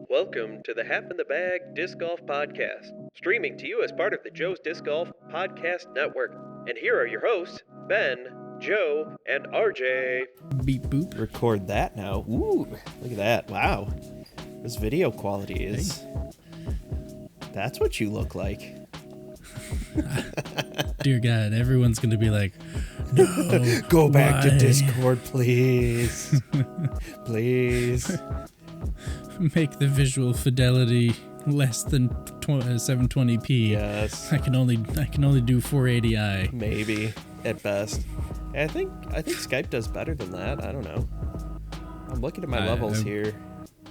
Welcome to the Half in the Bag Disc Golf Podcast, streaming to you as part of the Joe's Disc Golf Podcast Network. And here are your hosts, Ben, Joe, and RJ. Beep boop. Record that now. Ooh, look at that. Wow. This video quality is... That's what you look like. Dear God, everyone's going to be like, no, Go back why? to Discord, please. Please. Make the visual fidelity less than 720p. Yes. I can only do 480i. Maybe, at best. I think Skype does better than that. I don't know. I'm looking at my levels here.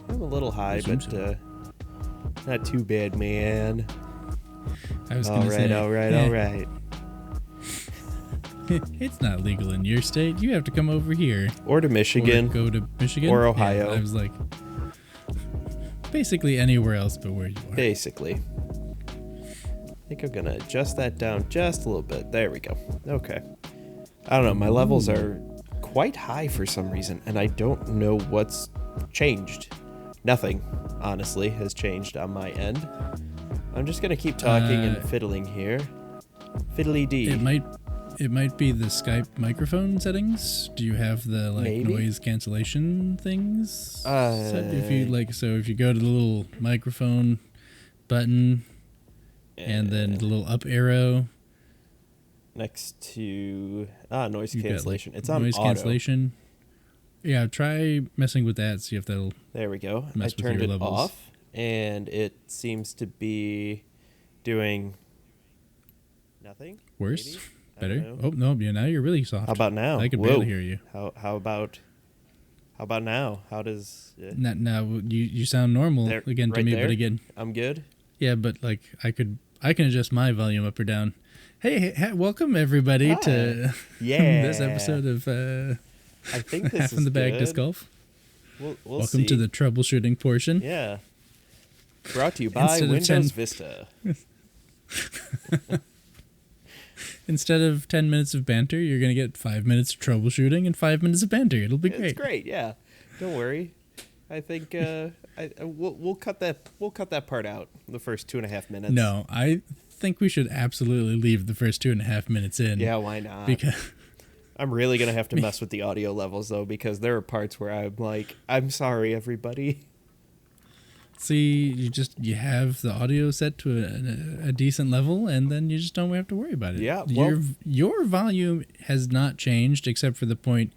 I'm a little high, but not too bad, man. I was gonna say, all right. It's not legal in your state. You have to come over here. Or to Michigan. Or go to Michigan. Or Ohio. Yeah, I was like, basically anywhere else but where you are. Basically. I think I'm going to adjust that down just a little bit. There we go. Okay. I don't know. My levels are quite high for some reason, and I don't know what's changed. Nothing, honestly, has changed on my end. I'm just going to keep talking and fiddling here. Fiddly-dee. It might be the Skype microphone settings. Do you have the noise cancellation things set? If you go to the little microphone button and then the little up arrow next to noise cancellation. It's on noise auto. Cancellation. Yeah, try messing with that. See if that'll. There we go. Mess I turned with your it levels. off, and it seems to be doing nothing. Worse. Maybe? Better. Oh no! Yeah, now you're really soft. How about now? I can Whoa. barely hear you. How about now? How does? Now you sound normal There, again to right me, there? but again. I'm good. Yeah, but I can adjust my volume up or down. Hey, welcome everybody to this episode of I think this Half is in the Bag good. Disc Golf. We'll Welcome see. to the troubleshooting portion. Yeah. Brought to you by Instead of Windows Vista. Instead of 10 minutes of banter, you're going to get 5 minutes of troubleshooting and 5 minutes of banter. It'll be great. It's great. Yeah. Don't worry. I think we'll cut that part out. The first 2.5 minutes. No, I think we should absolutely leave the first 2.5 minutes in. Yeah, why not? Because I'm really going to have to mess with the audio levels, though, because there are parts where I'm like, I'm sorry, everybody. see, you have the audio set to a decent level, and then you just don't have to worry about it. Yeah, well, your volume has not changed except for the point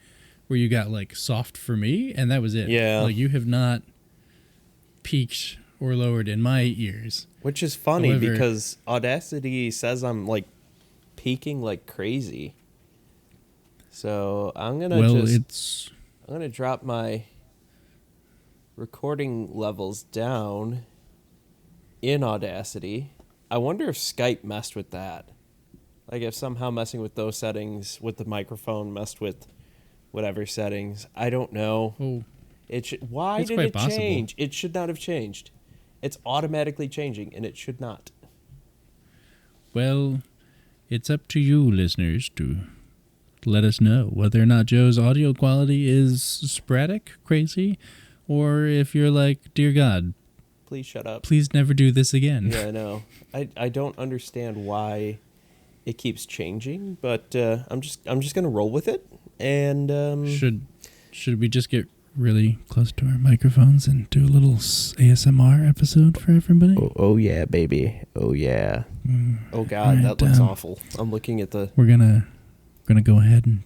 where you got soft for me, and that was it. Yeah. You have not peaked or lowered in my ears. which is funny However, because Audacity says I'm peaking like crazy. So I'm gonna I'm gonna drop my recording levels down in Audacity. I wonder if Skype messed with that. If somehow messing with those settings with the microphone messed with whatever settings. I don't know. Oh, Why it's did quite it possible. change? It should not have changed. It's automatically changing, and it should not. well, it's up to you, listeners, to let us know whether or not Joe's audio quality is sporadic, crazy, or if you're like, dear God, Please shut up. please never do this again. Yeah, I know. I don't understand why it keeps changing, but I'm just gonna roll with it. And Should we just get really close to our microphones and do a little ASMR episode for everybody? oh yeah, baby. Oh yeah. Oh God, All right, that looks awful. I'm looking at the. We're gonna go ahead and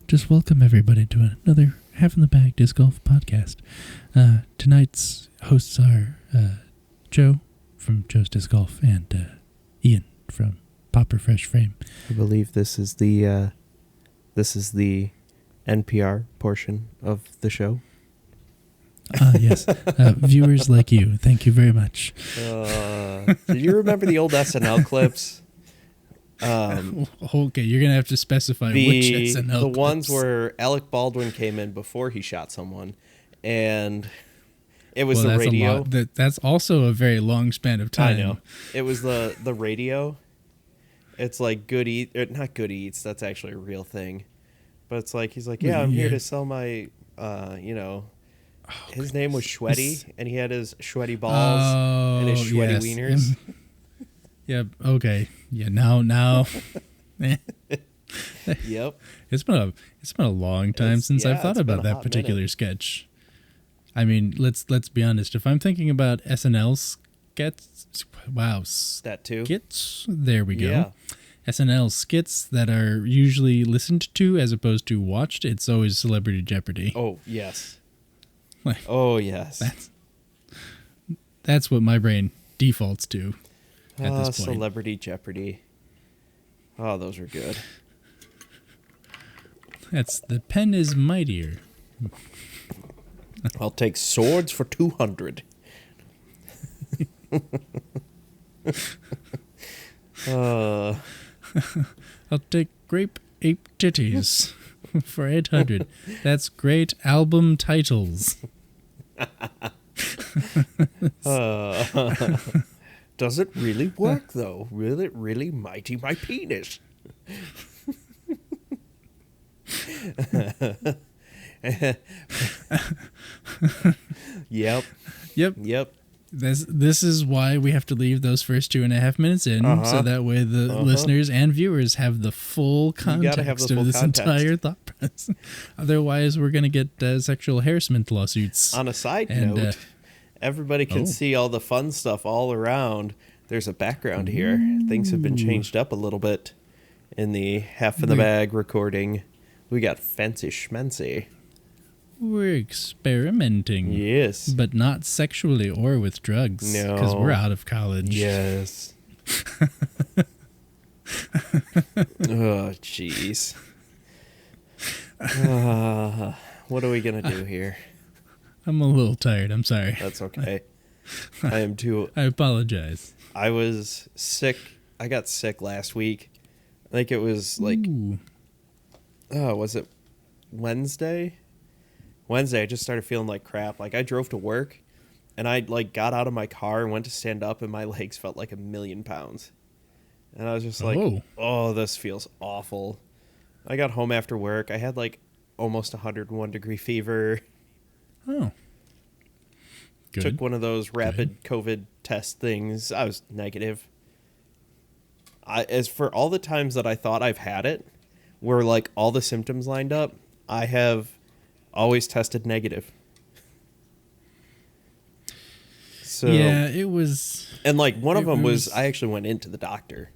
just welcome everybody to another Half in the Bag Disc Golf podcast. Tonight's hosts are Joe from Joe's Disc Golf and Ian from Popper Fresh Frame. I believe this is the NPR portion of the show. Yes, viewers like you, thank you very much. Did you remember the old SNL clips? Okay, you're gonna have to specify which SNL the ones clips. where Alec Baldwin came in before he shot someone, and it was the that's radio. That's also a very long span of time. I know. It was the radio. It's like not Good Eats. That's actually a real thing. But it's he's like, yeah, I'm here to sell my, his name was Shweddy, and he had his Shweddy balls and his Shweddy wieners. Yep. Okay. Yeah. Now. Yep. It's been a long time since I've thought about that particular sketch. I mean, let's be honest. If I'm thinking about SNL skits, That too. skits. There we go. Yeah. SNL skits that are usually listened to as opposed to watched. It's always Celebrity Jeopardy. Oh yes. Like, oh yes. That's what my brain defaults to at this point. Celebrity Jeopardy. Oh, those are good. That's the pen is mightier. I'll take swords for 200. I'll take grape ape titties for 800. That's great album titles. Does it really work, though? Will it really mighty my penis? Yep. This is why we have to leave those first 2.5 minutes in, so that way the listeners and viewers have the full context of this entire thought process. Otherwise, we're going to get sexual harassment lawsuits. On a side note, everybody can see all the fun stuff all around. There's a background here. Things have been changed up a little bit in the Half in the Bag recording. We got fancy schmancy. We're experimenting. Yes. But not sexually or with drugs. No. Because we're out of college. Yes. Oh, jeez. What are we going to do here? I'm a little tired. I'm sorry. That's okay. I am too. I apologize. I was sick. I got sick last week. I think it was like... was it Wednesday? Wednesday, I just started feeling like crap. Like, I drove to work, and I, like, got out of my car and went to stand up, and my legs felt like 1,000,000 pounds. And I was just like, oh, this feels awful. I got home after work. I had, like, almost 101-degree fever. Oh. Good. Took one of those rapid COVID test things. I was negative. As for all the times that I thought I've had it, where, like, all the symptoms lined up, I have always tested negative. So yeah, it was... And, like, one of them was I actually went into the doctor.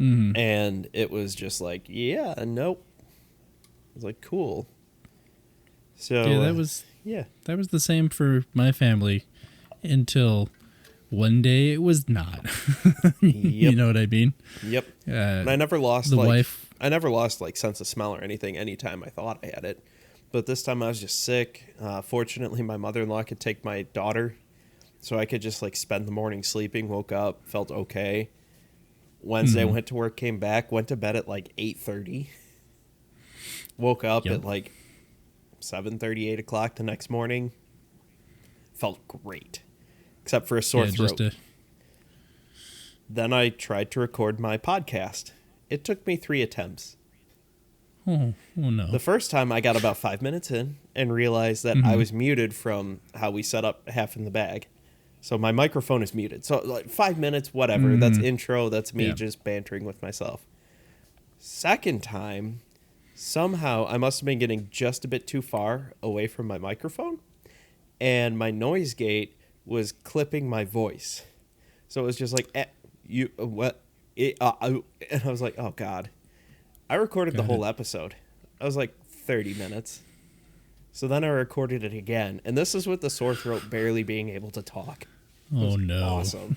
Mm-hmm. And it was just like, yeah, nope. I was like, cool. So yeah, that was the same for my family until one day it was not. You know what I mean? Yep. And I never lost I never lost like sense of smell or anything anytime I thought I had it. But this time I was just sick. Fortunately, my mother-in-law could take my daughter, so I could just like spend the morning sleeping, woke up, felt okay. Wednesday, went to work, came back, went to bed at like 8:30. Woke up at like 7:30, 8 o'clock the next morning. Felt great. Except for a sore throat. Then I tried to record my podcast. It took me 3 attempts. Oh no. The first time I got about 5 minutes in and realized that I was muted from how we set up Half in the Bag. So my microphone is muted. So like 5 minutes, whatever. That's intro. That's me just bantering with myself. Second time, somehow I must have been getting just a bit too far away from my microphone. And my noise gate was clipping my voice. So it was just like, what? And I was like, oh, God. I recorded the whole episode. I was like 30 minutes. So then I recorded it again. And this is with the sore throat barely being able to talk. Oh, no. Awesome.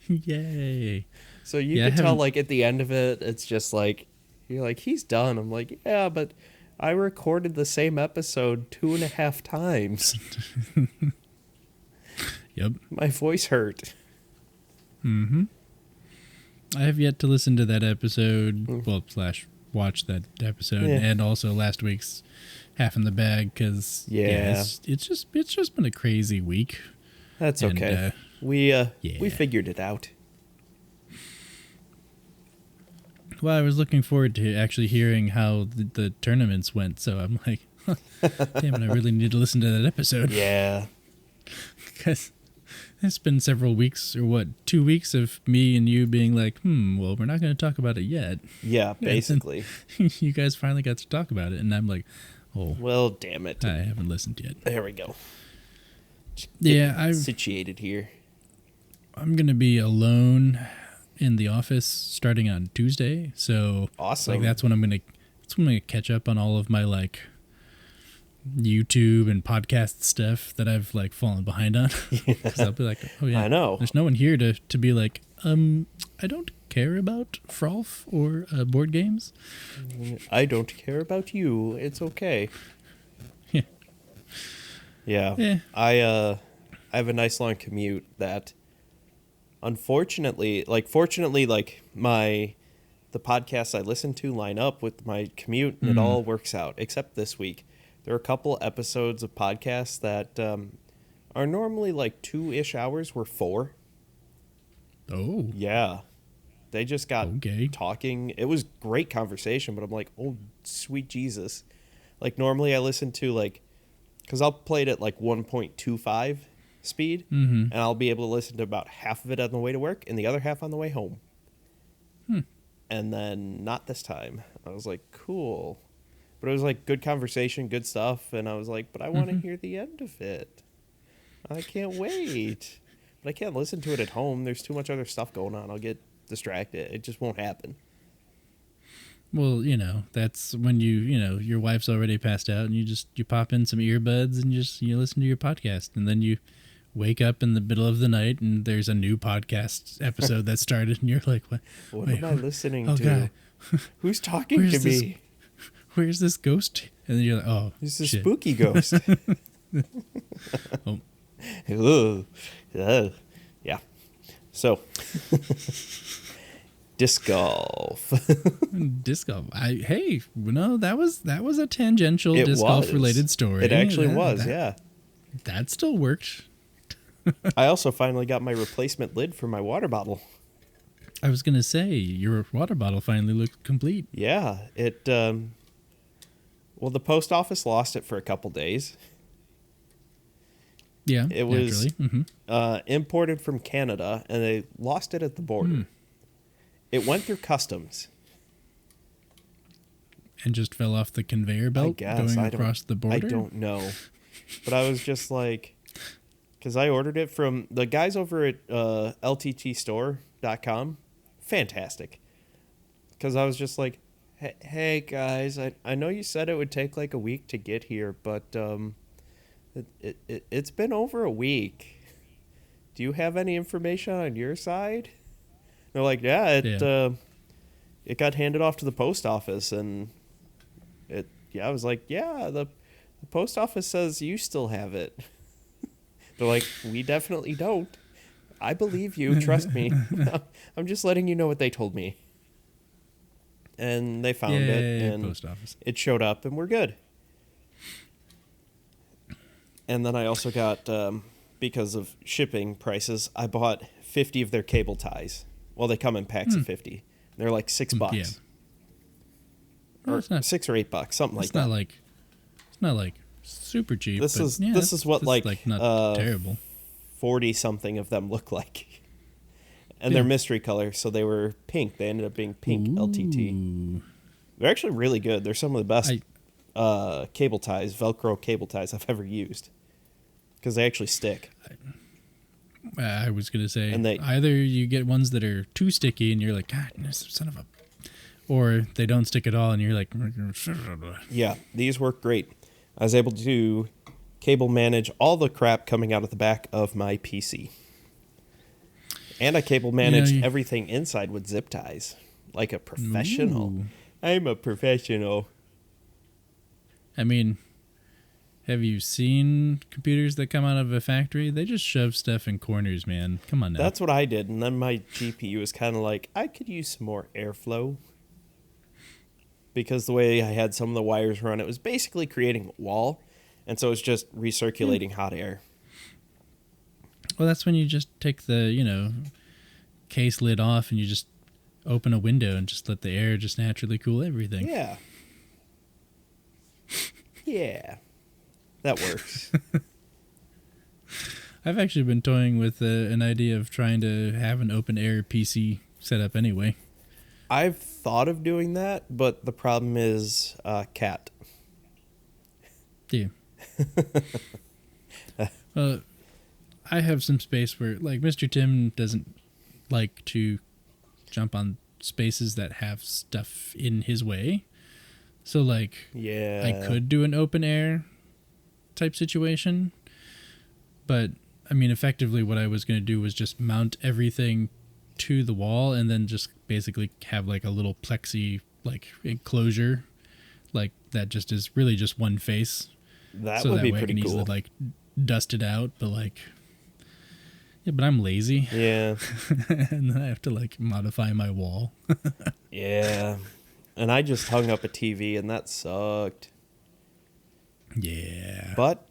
Yay. So you can tell, like, at the end of it, it's just like, you're like, he's done. I'm like, yeah, but I recorded the same episode 2.5 times. Yep. My voice hurt. Mm-hmm. I have yet to listen to that episode, watch that episode, and also last week's Half in the Bag, because it's just been a crazy week. That's okay. We figured it out. Well, I was looking forward to actually hearing how the tournaments went, so I'm like, Damn it, I really need to listen to that episode. Yeah. Because it's been several weeks, or 2 weeks of me and you being like, well, we're not going to talk about it yet. Yeah, basically. You guys finally got to talk about it, and I'm like, oh. Well, damn it. I haven't listened yet. There we go. Yeah, I'm situated here. I'm going to be alone in the office starting on Tuesday. So awesome. Like that's when I'm going to catch up on all of my like YouTube and podcast stuff that I've like fallen behind on. Because I'll be like, oh yeah, I know. There's no one here to be like, I don't care about Frolf or board games. I don't care about you. It's okay. Yeah. Yeah. Yeah. I have a nice long commute that unfortunately, fortunately, the podcasts I listen to line up with my commute and it all works out, except this week. There are a couple episodes of podcasts that are normally like 2-ish hours were 4. Oh. Yeah. They just got okay. talking. It was great conversation, but I'm like, oh, sweet Jesus. Like normally I listen to because I'll play it at 1.25 speed, and I'll be able to listen to about half of it on the way to work and the other half on the way home. And then not this time. I was like, cool. But it was good conversation, good stuff, and I was like, but I want to hear the end of it. I can't wait. But I can't listen to it at home. There's too much other stuff going on. I'll get distracted. It just won't happen. Well, that's when your wife's already passed out and you pop in some earbuds and you listen to your podcast, and then you wake up in the middle of the night and there's a new podcast episode that started and you're like, what am I listening to? God. Who's talking to me? Where's this ghost? And then you're like, oh, this is shit. a spooky ghost. Oh. Yeah. So, disc golf. Disc golf. That was a tangential disc golf related story. It actually was, yeah. That still worked. I also finally got my replacement lid for my water bottle. I was going to say, your water bottle finally looked complete. Yeah, it, the post office lost it for a couple days. Yeah, it was imported from Canada, and they lost it at the border. It went through customs. And just fell off the conveyor belt going across the border? I don't know. But I was just like, because I ordered it from the guys over at LTTstore.com. Fantastic. Because I was just like, hey guys, I know you said it would take a week to get here, but it's been over a week. Do you have any information on your side? They're like, it got handed off to the post office, and I was like, the post office says you still have it. They're like, we definitely don't. I believe you. Trust me. I'm just letting you know what they told me. And they found it, and post office. It showed up, and we're good. And then I also got, because of shipping prices, I bought 50 of their cable ties. Well, they come in packs of 50. They're like $6. Yeah. Or $6 or $8, something like that. It's not like super cheap. This is what not terrible. 40 something of them look like. And they're mystery color, so they were pink. They ended up being pink. Ooh. LTT. They're actually really good. They're some of the best cable ties, Velcro cable ties I've ever used. Because they actually stick. I was going to say, either you get ones that are too sticky and you're like, God, son of a... Or they don't stick at all and you're like... Yeah, these work great. I was able to cable manage all the crap coming out of the back of my PC. And I cable managed everything inside with zip ties. Like a professional. Ooh. I'm a professional. I mean... Have you seen computers that come out of a factory? They just shove stuff in corners, man. Come on now. That's what I did. And then my GPU was kind of like, I could use some more airflow. Because the way I had some of the wires run, it was basically creating a wall. And so it's just recirculating hot air. Well, that's when you just take the, case lid off and you just open a window and just let the air just naturally cool everything. Yeah. Yeah, that works. I've actually been toying with an idea of trying to have an open air PC set up anyway. I've thought of doing that, but the problem is cat. Yeah. I have some space where, like, Mr. Tim doesn't like to jump on spaces that have stuff in his way. So, like, Yeah. I could do an open air type situation. But, I mean, effectively what I was going to do was just mount everything to the wall and then just basically have, like, a little plexi, like, enclosure. Like, that just is really just one face. That so would that be way pretty I can cool. easily, like, dust it out, but, like... Yeah, but I'm lazy. Yeah. And then I have to, like, modify my wall. Yeah. And I just hung up a TV, and that sucked. Yeah. But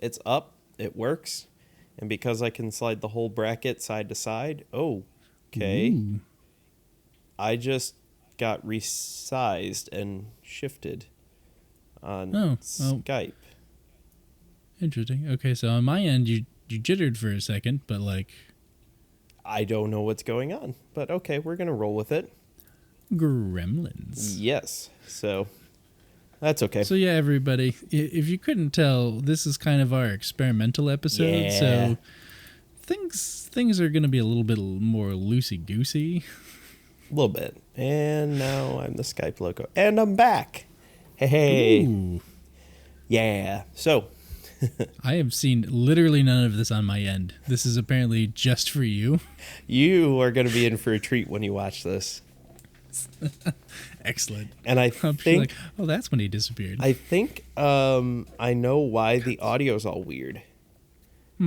it's up. It works. And because I can slide the whole bracket side to side, okay. Ooh. I just got resized and shifted on Skype. Interesting. Okay, so on my end, you jittered for a second, but, like... I don't know what's going on, but okay, we're going to roll with it. Gremlins. Yes, so that's okay. So yeah, everybody, if you couldn't tell, this is kind of our experimental episode, Yeah. so things are going to be a little bit more loosey-goosey. A little bit. And now I'm the Skype logo. And I'm back. Hey. Ooh. Yeah. So... I have seen literally none of this on my end. This is apparently just for you. You are going to be in for a treat when you watch this. Excellent. And I I'm think... like, oh, that's when he disappeared. I think I know why the audio's all weird.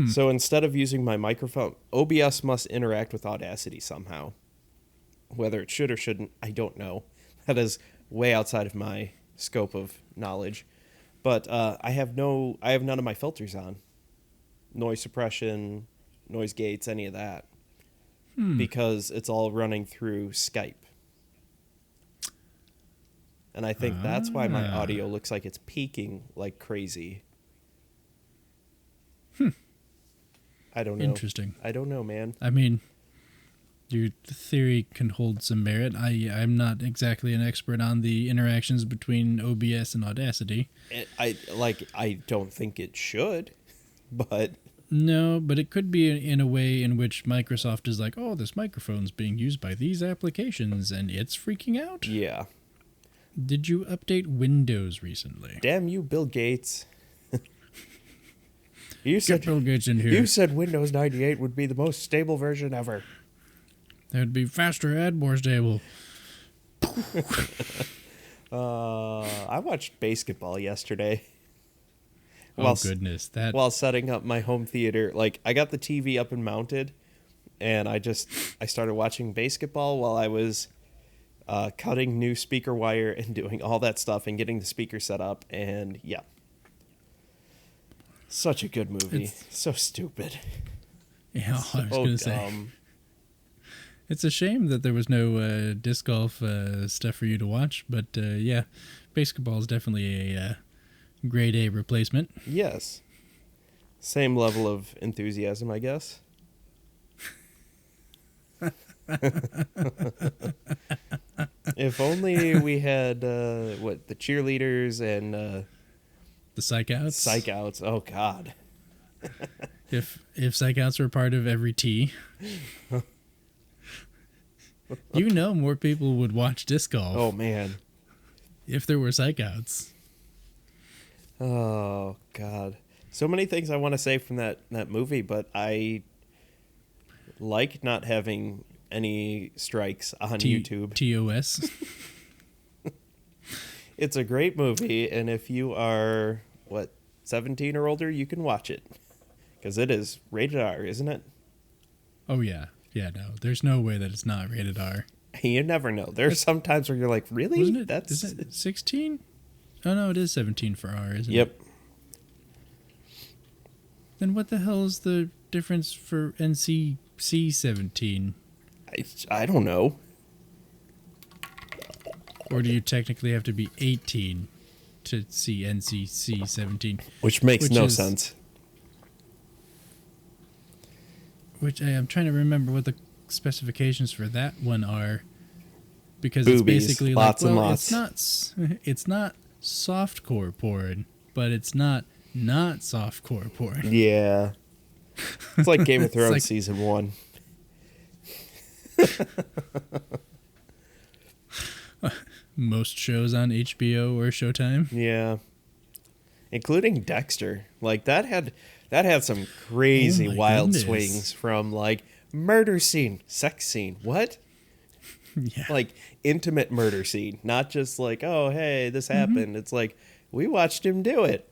So instead of using my microphone, OBS must interact with Audacity somehow. Whether it should or shouldn't, I don't know. That is way outside of my scope of knowledge. But I have none of my filters on. Noise suppression, noise gates, any of that. Because it's all running through Skype. And I think that's why my audio looks like it's peaking like crazy. I don't know. Interesting. I don't know, man. I mean, your theory can hold some merit. I'm not exactly an expert on the interactions between OBS and Audacity. I don't think it should, but... No, but it could be in a way in which Microsoft is like, oh, this microphone's being used by these applications, and it's freaking out. Yeah. Did you update Windows recently? Damn you, Bill Gates. Get Bill Gates in here. You said Windows 98 would be the most stable version ever. That would be faster and more stable. I watched basketball yesterday. Goodness. While setting up my home theater. Like, I got the TV up and mounted, and I started watching basketball while I was cutting new speaker wire and doing all that stuff and getting the speaker set up, and yeah. Such a good movie. So stupid. Yeah, I was going to say. It's a shame that there was no disc golf stuff for you to watch, but yeah, basketball is definitely a grade A replacement. Yes. Same level of enthusiasm, I guess. If only we had, the cheerleaders and... the psych outs? Psych outs. Oh, God. If psych outs were part of every tee... You know more people would watch disc golf. Oh, man. If there were psych outs. Oh, God. So many things I want to say from that movie, but I like not having any strikes on YouTube. TOS. It's a great movie, and if you are, 17 or older, you can watch it. Because it is rated R, isn't it? Oh, yeah. Yeah, no. There's no way that it's not rated R. You never know. There's some times where you're like, really? Isn't it 16? Oh, no, it is 17 for R, isn't it? Yep. Then what the hell is the difference for NC-C 17? I don't know. Or do you technically have to be 18 to see NCC 17. Which makes no is- sense. Which I'm trying to remember what the specifications for that one are, because Boobies, it's basically lots like, and well, lots. it's not softcore porn, but it's not softcore porn. Yeah. It's like Game of It's Thrones like- season 1. Most shows on HBO or Showtime. Yeah. Including Dexter. Like that had some crazy Oh my wild goodness. swings from like murder scene, sex scene. What? Yeah. Like intimate murder scene, not just like, oh, hey, this happened. It's like we watched him do it.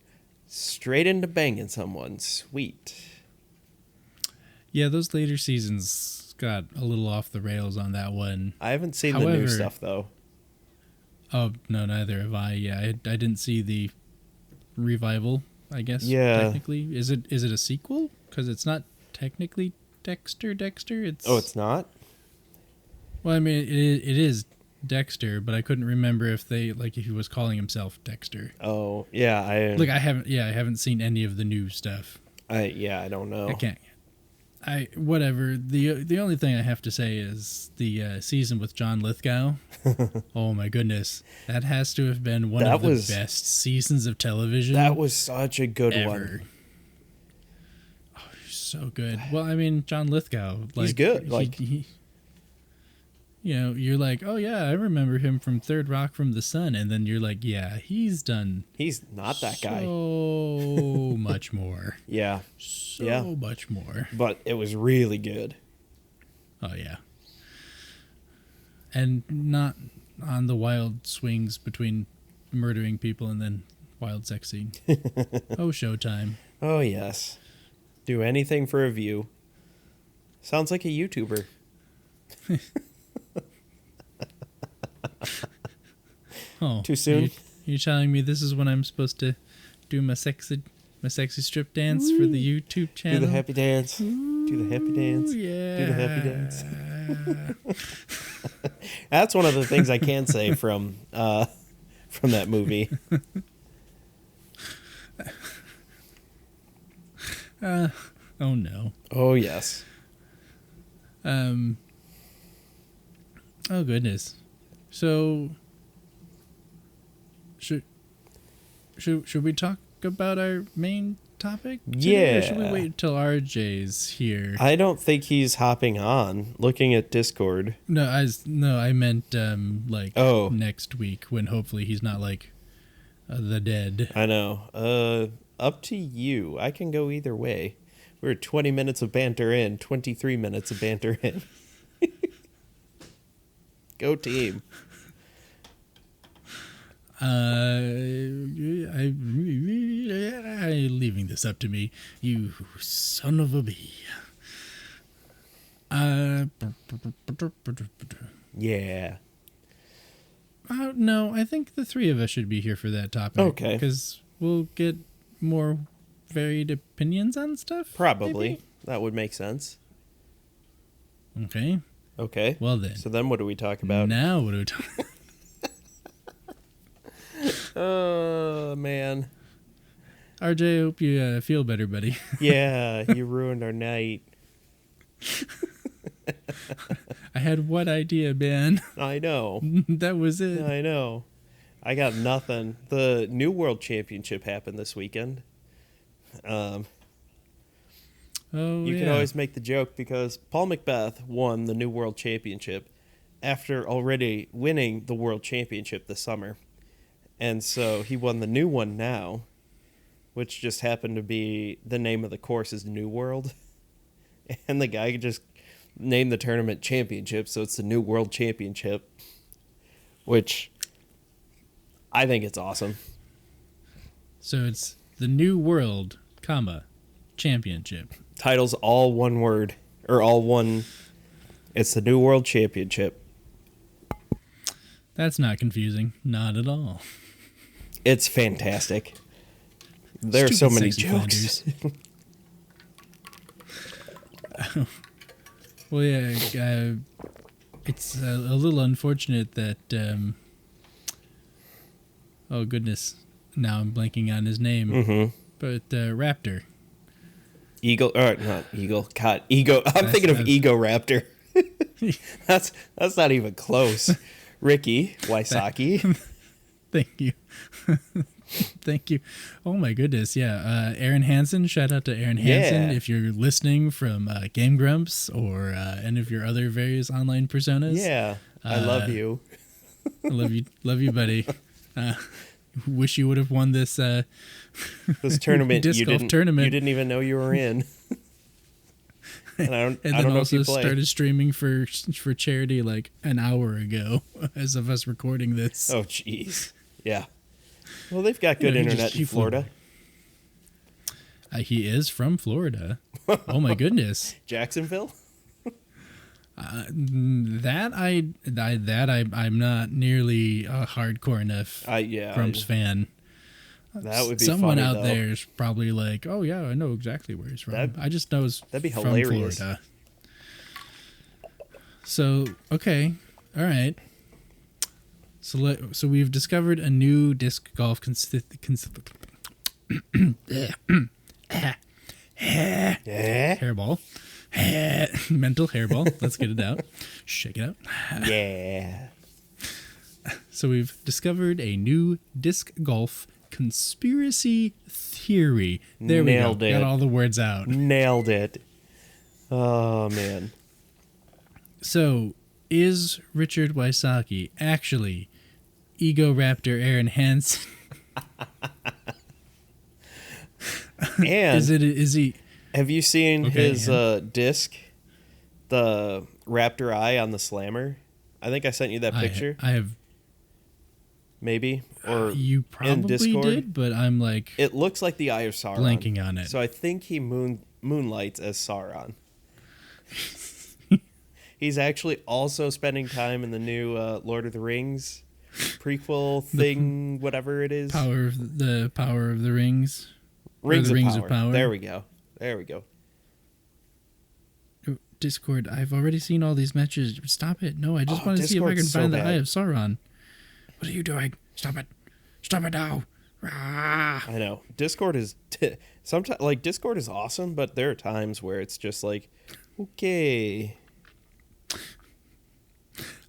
Straight into banging someone. Sweet. Yeah, those later seasons got a little off the rails on that one. I haven't seen the new However- stuff though. Oh, no, neither have I. Yeah, I didn't see the revival, I guess. Yeah. Technically. Is it a sequel? Because it's not technically Dexter. It's... Oh, it's not? Well, I mean, it is Dexter, but I couldn't remember if he was calling himself Dexter. Oh, yeah. I haven't seen any of the new stuff. I don't know. I can't. Whatever. The only thing I have to say is the season with John Lithgow. Oh my goodness, that has to have been one of the best seasons of television. That was such a good ever. one. Oh, so good. Well, I mean, John Lithgow, He's good. You're like, oh yeah, I remember him from Third Rock from the Sun, and then you're like, yeah, he's done. He's not that guy. So much more. Yeah. So much more. But it was really good. Oh yeah. And not on the wild swings between murdering people and then wild sex scene. Oh, Showtime. Oh, yes. Do anything for a view. Sounds like a YouTuber. Oh, Too soon? You telling me this is when I'm supposed to do my sexy strip dance for the YouTube channel? Do the happy dance. Do the happy dance. Yeah. Do the happy dance. That's one of the things I can say from that movie. Oh no. Oh yes. Oh goodness. So should we talk about our main topic today, Yeah. or should we wait till RJ's here? I don't think he's hopping on. Looking at Discord. No, I meant Oh. next week when hopefully he's not like the dead. I know. Up to you. I can go either way. We're 20 minutes of banter in, 23 minutes of banter in. Go team. I'm leaving this up to me, you son of a bee. Yeah. No, I think the three of us should be here for that topic. Okay. Because we'll get more varied opinions on stuff. Probably. maybe? That would make sense. Okay. Okay. Well then. So then what do we talk about? Now what do we talk about? Oh, man. RJ, I hope you feel better, buddy. Yeah, you ruined our night. I had one idea, man. I know. That was it. I know. I got nothing. The New World Championship happened this weekend. Oh, You yeah. can always make the joke because Paul Macbeth won the New World Championship after already winning the World Championship this summer. And so he won the new one now, which just happened to be the name of the course is New World. And the guy just named the tournament championship, so it's the New World Championship, which I think it's awesome. So it's the New World, Championship. Title's all one word, or all one. It's the New World Championship. That's not confusing. Not at all. It's fantastic. There are so Stupid many sexy jokes. Flanders. Well, yeah, it's a little unfortunate that. Oh goodness, now I'm blanking on his name. Mm-hmm. But Raptor. Eagle, or not Eagle. God, Ego. I'm thinking of Egoraptor. That's not even close. Ricky Wysocki. Thank you. Thank you. Oh my goodness. Yeah. Aaron Hanson. Shout out to Aaron Hanson. Yeah. If you're listening from Game Grumps or any of your other various online personas. Yeah. I love you. I love you. Love you, buddy. Wish you would have won this This tournament. disc golf tournament. You didn't even know you were in. And I don't know also if you play. started streaming for charity like an hour ago as of us recording this. Oh, jeez. Yeah. Well, they've got good You know, internet in Florida. He is from Florida. Oh my goodness. Jacksonville? I'm not nearly a hardcore enough Grumps fan. That would be someone funny, out though. there is probably like, oh yeah, I know exactly where he's from. I just know he's that'd be from hilarious. Florida. So okay, all right. So we've discovered a new disc golf hairball. Mental hairball. Let's get it out. Shake it out. Yeah. So we've discovered a new disc golf conspiracy theory. There Nailed we go. it. Got all the words out. Nailed it. Oh, man. So is Richard Wysocki actually Egoraptor Aaron Hanson? And is he? have you seen Okay, his disc, the Raptor eye on the slammer? I think I sent you that picture. I have. Maybe, or You in probably Discord. did, but I'm like It looks like the Eye of Sauron. blanking on it. So I think he moonlights as Sauron. He's actually also spending time in the new Lord of the Rings prequel thing, whatever it is. Power of the Rings. Rings, the Rings of of Power. Power. There we go. There we go. Discord, I've already seen all these matches. Stop it. No, I just want to see if I can Discord's so find the bad. Eye of Sauron. What are you doing? Stop it. Stop it now. Ah. I know. Discord is sometimes like Discord is awesome, but there are times where it's just like, okay.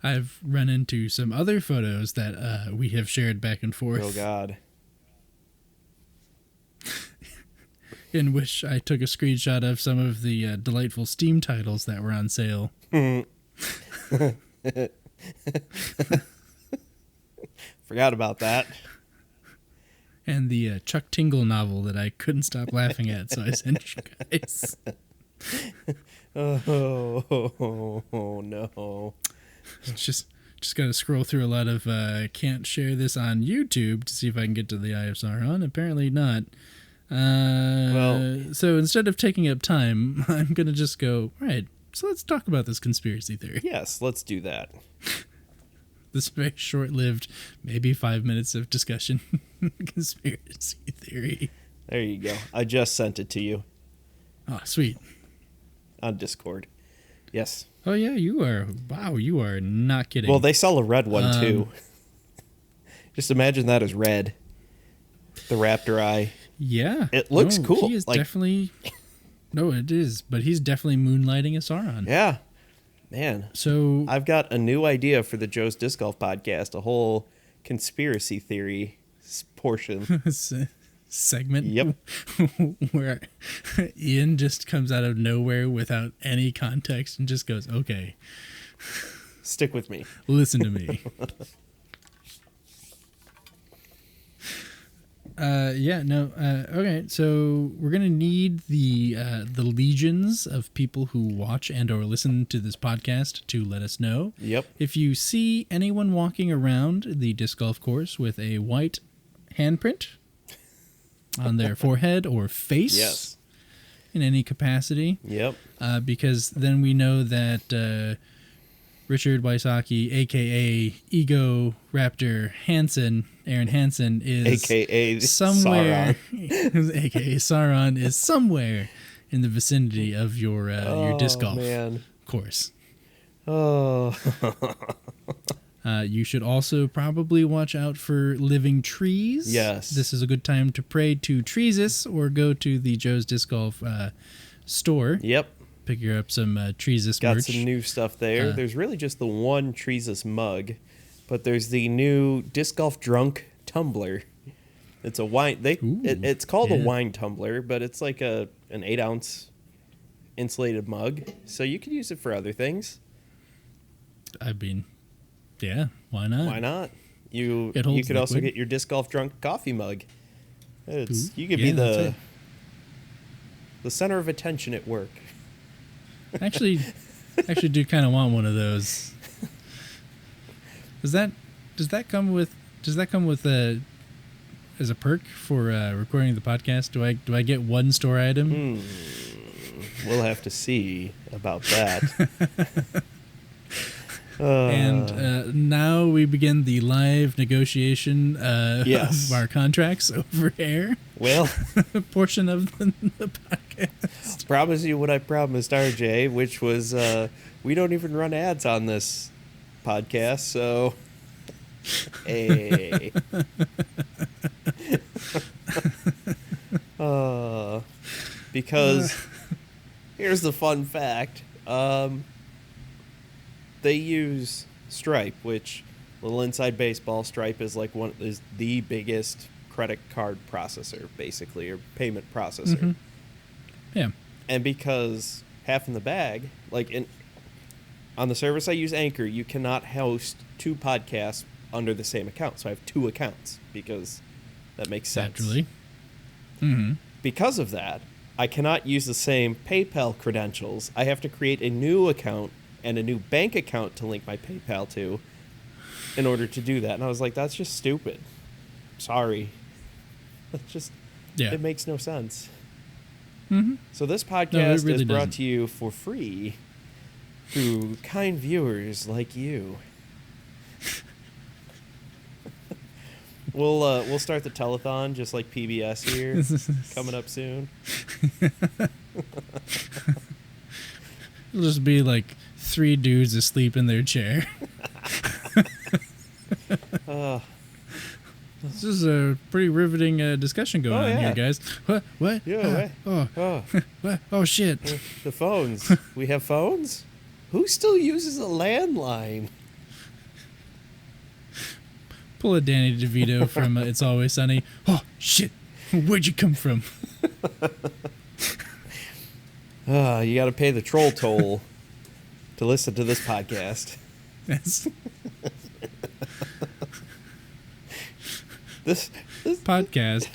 I've run into some other photos that we have shared back and forth. Oh God. In which I took a screenshot of some of the delightful Steam titles that were on sale. Forgot about that. And the Chuck Tingle novel that I couldn't stop laughing at, so I sent you guys. Oh no. Just got to scroll through a lot of can't share this on YouTube to see if I can get to the Eye of Sauron. Apparently not. So instead of taking up time, I'm going to just go, all right, so let's talk about this conspiracy theory. Yes, let's do that. This very short-lived, maybe 5 minutes of discussion conspiracy theory. There you go. I just sent it to you Oh, sweet. on Discord. Yes. Oh, yeah, you are. Wow, you are not kidding. Well, they sell a red one too. Just imagine that as red. The Raptor eye. yeah. It looks cool. He is Like- definitely... No, it is, but he's definitely moonlighting a Sauron. Yeah. Man. So... I've got a new idea for the Joe's Disc Golf podcast, a whole conspiracy theory portion. segment Yep. where Ian just comes out of nowhere without any context and just goes, okay, Stick with me. listen to me. Okay, so we're gonna need the legions of people who watch and or listen to this podcast to let us know. Yep. If you see anyone walking around the disc golf course with a white handprint on their forehead or face, Yes. in any capacity, Yep. because then we know that Richard Wysocki, a.k.a. Egoraptor Hanson, Aaron Hanson, is AKA somewhere, a.k.a. Sauron, is somewhere in the vicinity of your disc golf Man. course. Oh. You should also probably watch out for living trees. Yes. This is a good time to pray to Treesus or go to the Joe's Disc Golf store. Yep. Pick up some Treesus Got merch. some new stuff there. There's really just the one Treesus mug, but there's the new Disc Golf Drunk tumbler. It's a wine. It's called a wine tumbler, but it's like an 8-ounce insulated mug, so you could use it for other things. I mean, yeah, why not? Why not? You could liquid. also get your Disc Golf Drunk coffee mug. You could be that's the center of attention at work. Actually do kind of want one of those. Does that come with as a perk for recording the podcast? Do I get one store item? We'll have to see about that. And now we begin the live negotiation yes. of our contracts over air. Well, portion of the podcast. Promise you what I promised RJ, which was we don't even run ads on this podcast, so hey. Because here's the fun fact. They use Stripe, which, little inside baseball, Stripe is the biggest credit card processor, basically, or payment processor. Mm-hmm. Yeah. And because half in the bag, on the service I use, Anchor, you cannot host 2 podcasts under the same account. So I have 2 accounts because that makes sense. Naturally. Mm-hmm. Because of that, I cannot use the same PayPal credentials. I have to create a new account and a new bank account to link my PayPal to in order to do that. And I was like, that's just stupid. Sorry. It makes no sense. Mm-hmm. So this podcast really is brought doesn't. to you for free through kind viewers like you. We'll start the telethon just like PBS here, coming up soon. It'll just be like 3 dudes asleep in their chair. This is a pretty riveting discussion going on here, guys. What? Yeah. What? Oh, shit. The phones. We have phones? Who still uses a landline? Pull a Danny DeVito from It's Always Sunny. Oh, shit. Where'd you come from? You got to pay the troll toll to listen to this podcast. Yes. This podcast.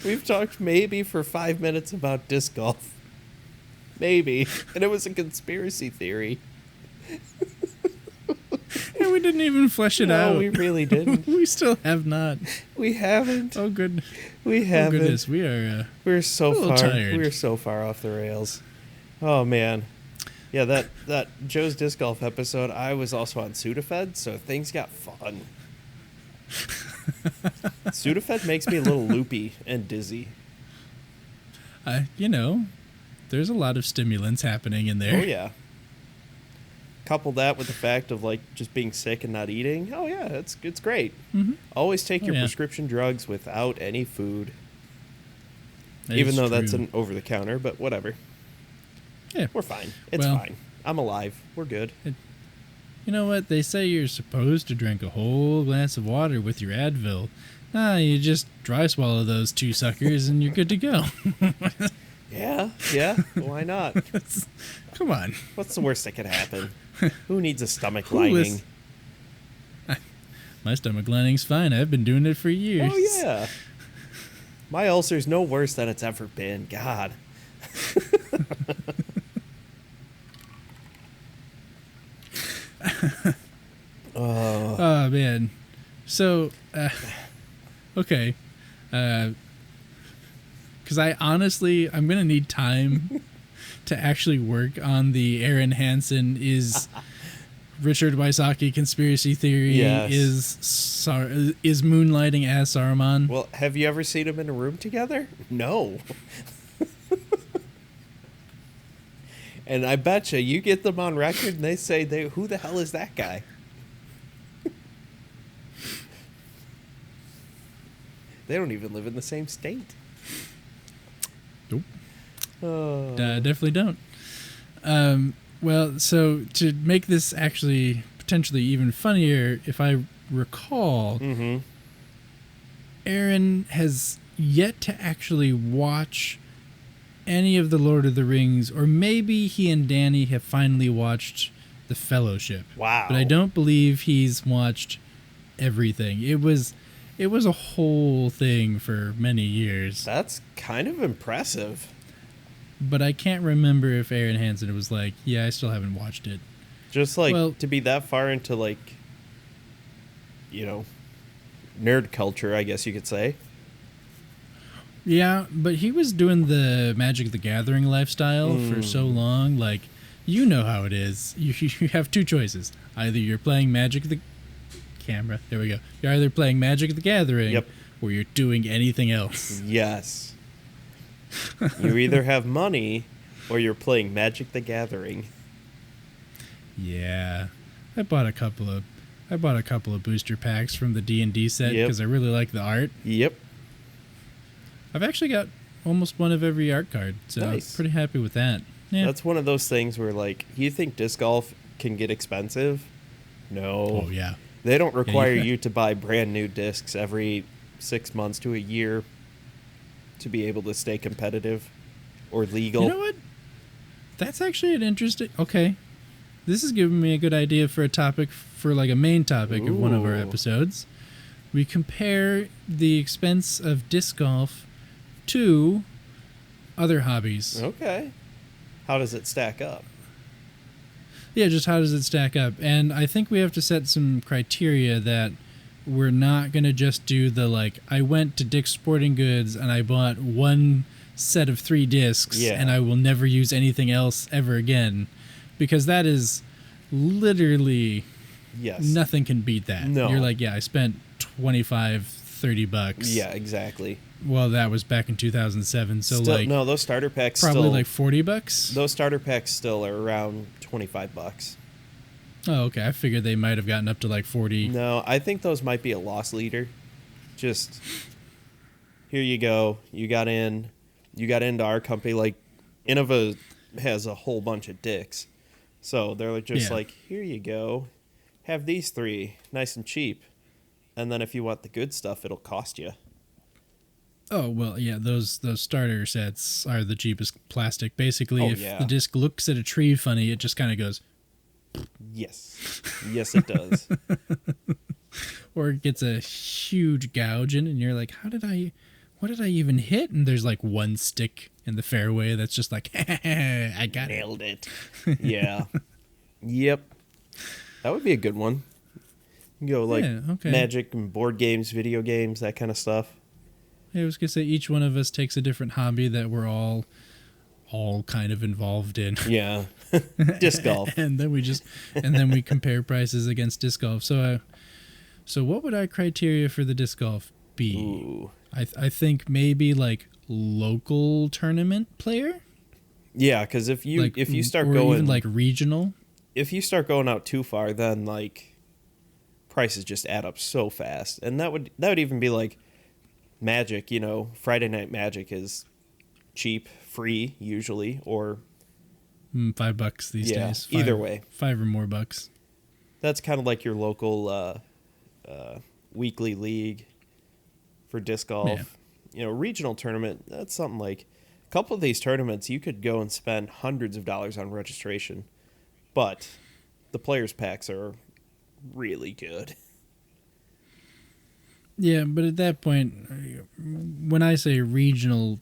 We've talked maybe for 5 minutes about disc golf. Maybe. And it was a conspiracy theory. And we didn't even flesh it out. No, we really didn't. We still have not. We haven't. Oh, good. We haven't. Oh, goodness. We are We're so far. tired. We're so far off the rails. Oh, man. Yeah, that Joe's Disc Golf episode, I was also on Sudafed, so things got fun. Sudafed makes me a little loopy and dizzy. There's a lot of stimulants happening in there. Oh, yeah. Couple that with the fact of just being sick and not eating. Oh, yeah, it's great. Mm-hmm. Always take your prescription drugs without any food. That Even is though true. that's an over-the-counter, but whatever. Yeah. We're fine. It's Well, fine. I'm alive. We're good. You know what? They say you're supposed to drink a whole glass of water with your Advil. You just dry swallow those 2 suckers and you're good to go. Yeah. Why not? Come on. What's the worst that could happen? Who needs a stomach lining? My stomach lining's fine. I've been doing it for years. Oh, yeah. My ulcer's no worse than it's ever been. God. Oh, man. So, okay. Because I'm going to need time to actually work on the Aaron Hanson is Richard Wysocki conspiracy theory. Yes. Is moonlighting as Sauron. Well, have you ever seen them in a room together? No. And I bet you get them on record and they say, who the hell is that guy? They don't even live in the same state. Nope. Definitely don't. Well, so to make this actually potentially even funnier, if I recall, Aaron has yet to actually watch any of the Lord of the Rings, or maybe he and Danny have finally watched The Fellowship. Wow. But I don't believe he's watched everything. It was a whole thing for many years. That's kind of impressive. But I can't remember if Aaron Hanson was like, yeah, I still haven't watched it. Just like to be that far into like, nerd culture, I guess you could say. Yeah, but he was doing the Magic the Gathering lifestyle for so long. Like, you know how it is. You have two choices. Either you're playing Magic the Camera. There we go. You're either playing Magic the Gathering or you're doing anything else. Yes. You either have money or you're playing Magic the Gathering. Yeah. I bought a couple of booster packs from the D&D set because I really like the art. Yep. I've actually got almost one of every art card, so nice. I'm pretty happy with that. Yeah. That's one of those things where, like, you think disc golf can get expensive? No. Oh, yeah. They don't require you to buy brand new discs every 6 months to a year to be able to stay competitive or legal. You know what? That's actually an interesting... Okay. This is giving me a good idea for a topic, for like a main topic of one of our episodes. We compare the expense of disc golf to other hobbies. Okay. How does it stack up? Yeah, just how does it stack up? And I think we have to set some criteria that we're not going to just do the, like, I went to Dick's Sporting Goods and I bought one set of 3 discs and I will never use anything else ever again. Because that is literally... Yes. Nothing can beat that. No. You're like, yeah, I spent $25-$30. Yeah, exactly. Well, that was back in 2007, so still, like no, those starter packs probably still, like $40. Those starter packs still are around $25. Oh, okay. I figured they might have gotten up to like 40. No, I think those might be a loss leader. Just here you go. You got into our company. Like Innova has a whole bunch of dicks, so they're just like, here you go. Have these 3, nice and cheap. And then if you want the good stuff, it'll cost you. Oh, well, yeah, those starter sets are the cheapest plastic. Basically, if the disc looks at a tree funny, it just kind of goes... Yes. Yes, it does. Or it gets a huge gouge in, and you're like, what did I even hit? And there's like one stick in the fairway that's just like, I got Nailed it. Yeah. Yep. That would be a good one. You go like Magic and board games, video games, that kind of stuff. I was going to say each one of us takes a different hobby that we're all kind of involved in. Yeah. Disc golf. and then we compare prices against disc golf. So what would our criteria for the disc golf be? Ooh. I think maybe like local tournament player? Yeah, because if you start or going even like regional, if you start going out too far, then like prices just add up so fast, and that would even be like Magic. Friday Night Magic is cheap, free usually, or $5 these days. Either way, $5 or more bucks. That's kind of like your local weekly league for disc golf. Yeah. Regional tournament. That's something like a couple of these tournaments. You could go and spend hundreds of dollars on registration. But the players' packs are really good. Yeah, but at that point, when I say regional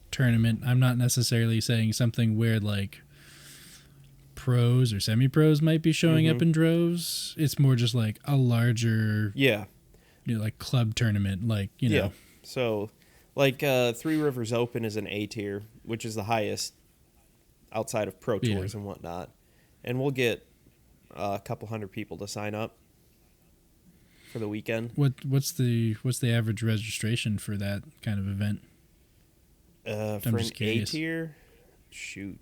tournament, I'm not necessarily saying something where like pros or semi-pros might be showing up in droves. It's more just like a larger, like club tournament, like know. So, like Three Rivers Open is an A tier, which is the highest outside of pro tours and whatnot. And we'll get a couple hundred people to sign up for the weekend. What's the average registration for that kind of event? For an A tier, shoot,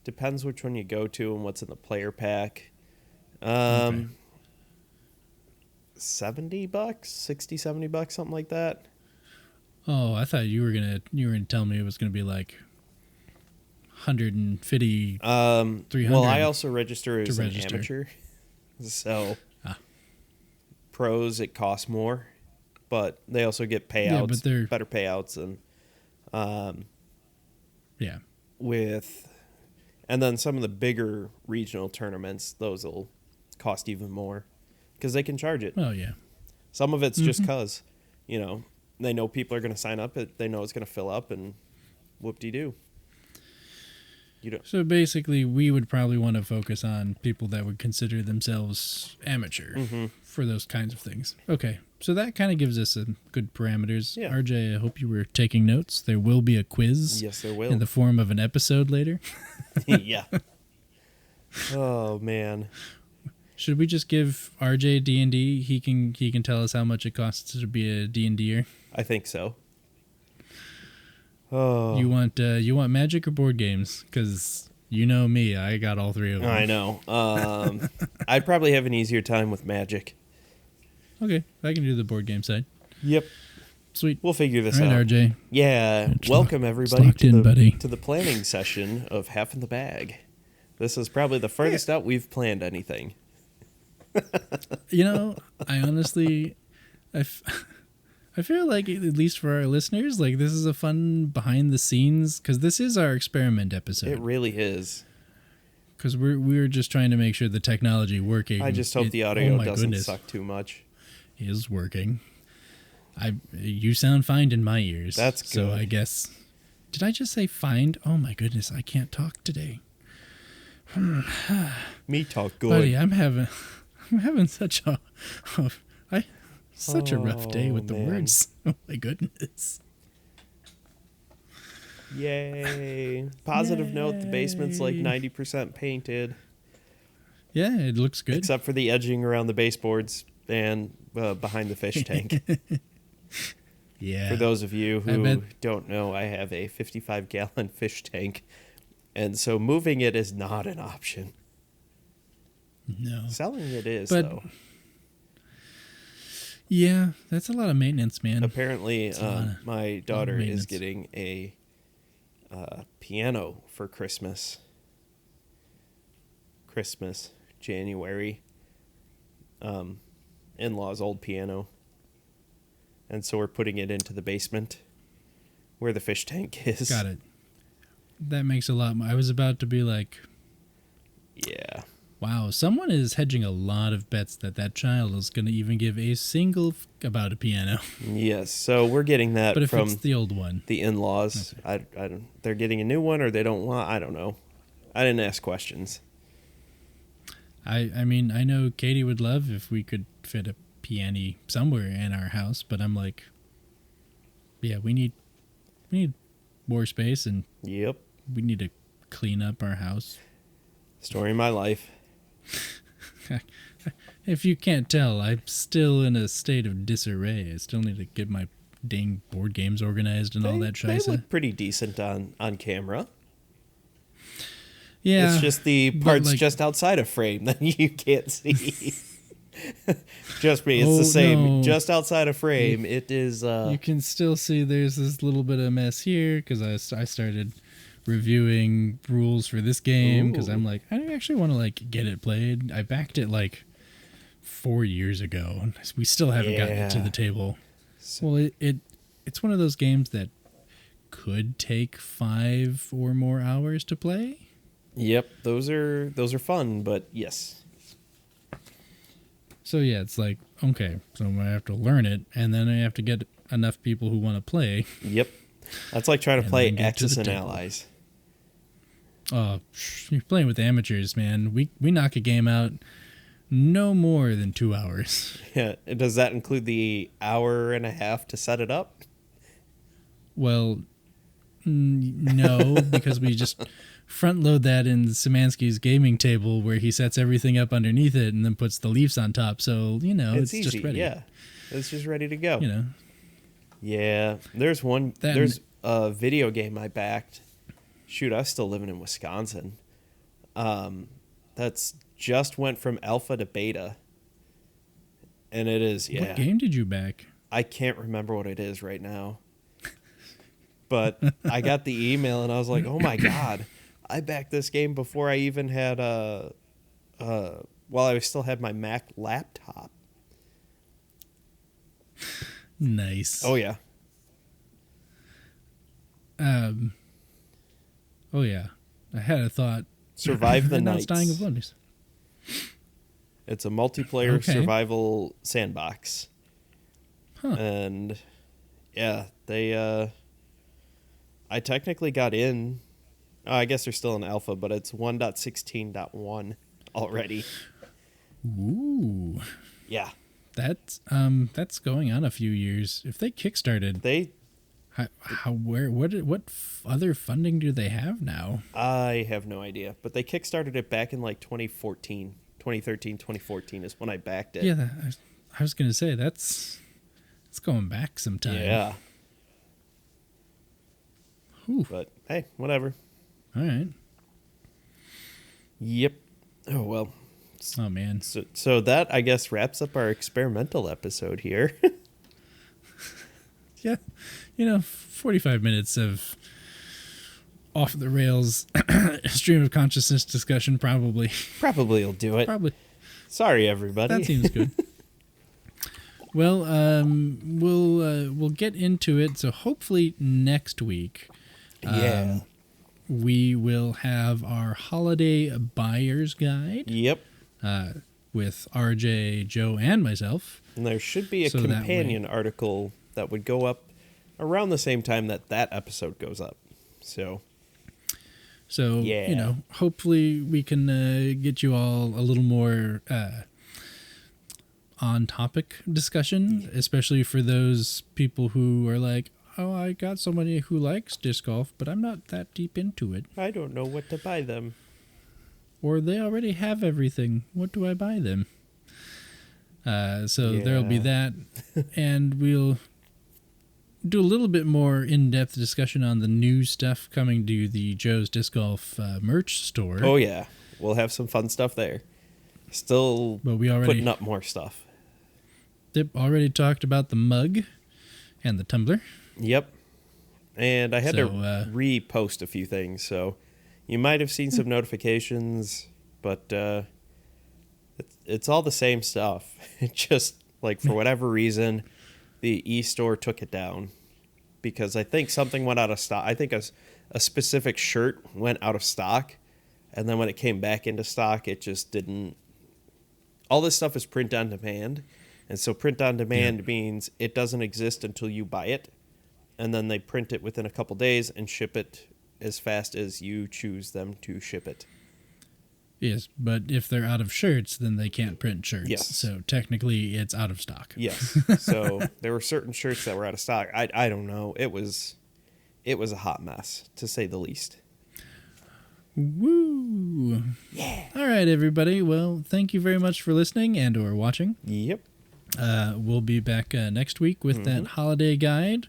Depends which one you go to and what's in the player pack. Okay. $70, 60, $70, something like that. Oh, I thought you were gonna tell me it was gonna be like 150, 300. Well, I also register as an register. amateur, so Ah. pros it costs more, but they also get payouts, Yeah, but they're- better payouts, and Yeah. and then some of the bigger regional tournaments, those will cost even more because they can charge it. Oh yeah. Some of it's just because, they know people are going to sign up. They know it's going to fill up, and whoop-de-doo. So basically, we would probably want to focus on people that would consider themselves amateur for those kinds of things. Okay, so that kind of gives us some good parameters. Yeah. RJ, I hope you were taking notes. There will be a quiz. Yes, there will. In the form of an episode later. Yeah. Oh, man. Should we just give RJ D&D? He can tell us how much it costs to be a D&D'er. I think so. Oh, You want Magic or board games? Because you know me, I got all three of them. I know. I'd probably have an easier time with Magic. Okay, I can do the board game side. Yep. Sweet. We'll figure this All right, out. RJ. Yeah. It's Welcome, locked- everybody, it's locked in, buddy. to the planning session of Half in the Bag. This is probably the furthest out we've planned anything. I honestly, I feel like, at least for our listeners, like this is a fun behind the scenes, because this is our experiment It episode. really is. Because we're just trying to make sure the technology working. I just hope the audio doesn't suck too much. Is working. You sound fine in my ears. That's So good. I guess. Did I just say find? Oh my goodness, I can't talk today. Me talk good. Buddy, I'm having such a rough day with the man. words. Oh my goodness. Yay. Positive note, the basement's like Yay. 90% painted, Yeah, it looks good. except for the edging around the baseboards and behind the fish tank. Yeah. For those of you I who bet- don't know, I have a 55-gallon fish tank, and so moving it is not an option. No. Selling it is, But- though. Yeah, that's a lot of maintenance, man. Apparently, It's a lot of- my daughter is maintenance. getting a piano for Christmas. January. In-laws' old piano. And so we're putting it into the basement where the fish tank is. Got it. That makes a lot more. I was about to be like, Yeah. wow, someone is hedging a lot of bets that child is going to even give a single about a piano. Yes. So we're getting that But if from it's the old one. the in-laws. I don't. They're getting a new one, or they don't want. I don't know. I didn't ask questions. I mean, I know Katie would love if we could fit a piano somewhere in our house, but I'm like, yeah, we need more space, and Yep. we need to clean up our house. Story of my life. If you can't tell, I'm still in a state of disarray. I still need to get my dang board games organized and all that They shit. look pretty decent on camera. Yeah, It's just the but, parts like- just outside of frame that you can't see. Just me. It's Oh, the same. no. Just outside of frame. It is. you can still see there's this little bit of mess here because I started reviewing rules for this game because I'm like, I actually want to like get it played. I backed it like 4 years ago, and we still haven't gotten it to Yeah. the table. Well, it's one of those games that could take 5 or more hours to play. Yep. Those are fun, but yes. So yeah, it's like, okay, so I have to learn it, and then I have to get enough people who want to play. Yep. That's like trying to And play then get to Axis the and table. Allies. Oh, you're playing with amateurs, man. We knock a game out no more than 2 hours. Yeah. Does that include the hour and a half to set it up? Well, no, because we just front load that in Szymanski's gaming table where he sets everything up underneath it and then puts the leaves on top. So, it's easy. just ready. Yeah. It's just ready to go. You know. Yeah. There's That- there's a video game I backed. Shoot, I was still living in Wisconsin. That's just went from alpha to beta. And it is, yeah. What game did you back? I can't remember what it is right now. But I got the email and I was like, oh my God, I backed this game before I even had while I still had my Mac laptop. Nice. Oh yeah. Oh yeah. I had a thought. Survive the Nights. Dying of Wonders. It's a multiplayer Okay. survival sandbox. Huh. And yeah, they I technically got in. Oh, I guess they're still in alpha, but it's 1.16.1 already. Ooh. Yeah. That's going on a few years. If they kickstarted, They what other funding do they have now? I have no idea, but they kickstarted it back in like 2013, 2014 is when I backed it. Yeah, I was gonna say it's going back some time. Yeah. Whew. But hey, whatever. All right. Yep. Oh well. Oh man. So that I guess wraps up our experimental episode here. Yeah. 45 minutes of off the rails stream of consciousness discussion probably. Probably will do it. Probably. Sorry, everybody. That seems good. Well, we'll get into it. So hopefully next week, Yeah. we will have our holiday buyer's guide Yep. with RJ, Joe, and myself. And there should be a So that companion article that would go up around the same time that episode goes up. So So, hopefully we can get you all a little more on-topic discussion, especially for those people who are like, oh, I got somebody who likes disc golf, but I'm not that deep into it. I don't know what to buy them. Or they already have everything. What do I buy them? So there'll be that. And we'll do a little bit more in-depth discussion on the new stuff coming to the Joe's Disc Golf merch store. Oh, yeah. We'll have some fun stuff there. Still But we already putting up more stuff. already talked about the mug and the tumbler. Yep. And I had to So, repost a few things, so you might have seen some notifications, but it's all the same stuff. It just, like, for whatever reason, the e-store took it down because I think something went out of stock. I think a specific shirt went out of stock, and then when it came back into stock, it just didn't. All this stuff is print on demand, and so print on demand means it doesn't exist until you buy it, and then they print it within a couple days and ship it as fast as you choose them to ship it. Yes, but if they're out of shirts, then they can't print shirts. Yes. So technically, it's out of stock. Yes. So there were certain shirts that were out of stock. I don't know. It was a hot mess, to say the least. Woo! Yeah. All right, everybody. Well, thank you very much for listening and or watching. Yep. We'll be back next week with that holiday guide.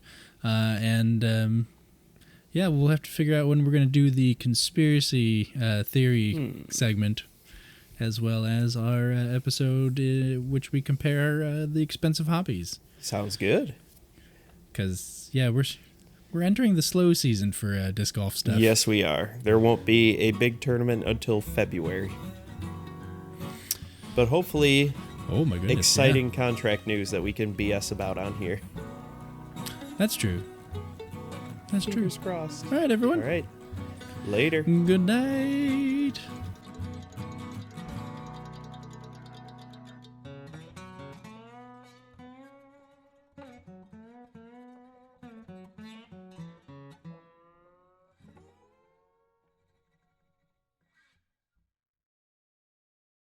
Yeah, we'll have to figure out when we're going to do the conspiracy theory segment, as well as our episode which we compare the expensive hobbies. Sounds good. Because, yeah, we're entering the slow season for disc golf stuff. Yes, we are. There won't be a big tournament until February. But hopefully, Oh, my goodness. exciting contract news that we can BS about on here. Yeah. That's true. That's true. Fingers crossed. All right, everyone. All right. Later. Good night.